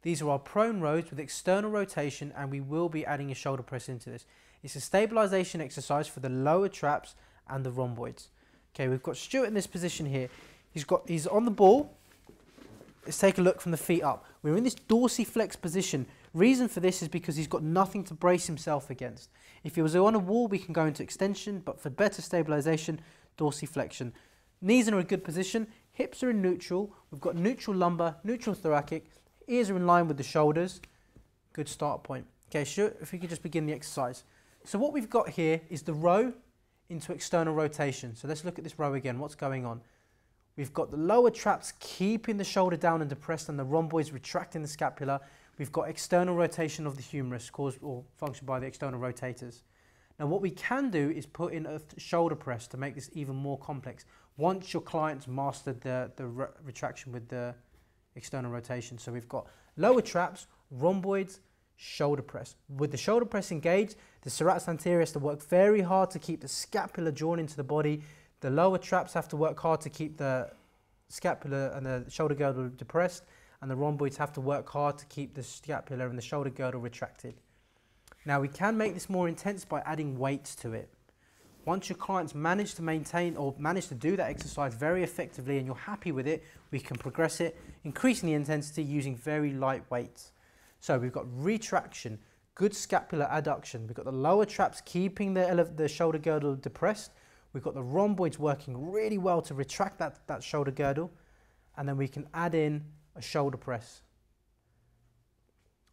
These are our prone rows with external rotation, and we will be adding a shoulder press into this. It's a stabilization exercise for the lower traps and the rhomboids. Okay, we've got Stuart in this position here. He's on the ball. Let's take a look from the feet up. We're in this dorsiflex position. Reason for this is because he's got nothing to brace himself against. If he was on a wall, we can go into extension, but for better stabilization, dorsiflexion. Knees are in a good position. Hips are in neutral. We've got neutral lumbar, neutral thoracic. Ears are in line with the shoulders. Good start point. Okay, sure, if we could just begin the exercise. So what we've got here is the row into external rotation. So let's look at this row again. What's going on? We've got the lower traps keeping the shoulder down and depressed, and the rhomboids retracting the scapula. We've got external rotation of the humerus caused or functioned by the external rotators. Now what we can do is put in a shoulder press to make this even more complex once your client's mastered the retraction with the external rotation. So we've got lower traps, rhomboids, shoulder press. With the shoulder press engaged, the serratus anterior has to work very hard to keep the scapula drawn into the body. The lower traps have to work hard to keep the scapula and the shoulder girdle depressed, and the rhomboids have to work hard to keep the scapula and the shoulder girdle retracted. Now we can make this more intense by adding weights to it. Once your clients manage to maintain or manage to do that exercise very effectively and you're happy with it, we can progress it, increasing the intensity using very light weights. So we've got retraction, good scapular adduction. We've got the lower traps keeping the shoulder girdle depressed. We've got the rhomboids working really well to retract that shoulder girdle. And then we can add in a shoulder press.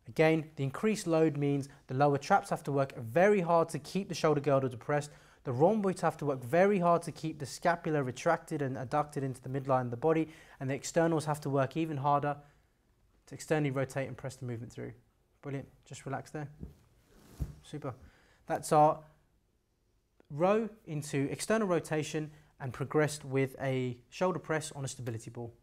Again, the increased load means the lower traps have to work very hard to keep the shoulder girdle depressed. The rhomboids have to work very hard to keep the scapula retracted and adducted into the midline of the body. And the externals have to work even harder to externally rotate and press the movement through. Brilliant. Just relax there. Super. That's our row into external rotation and progressed with a shoulder press on a stability ball.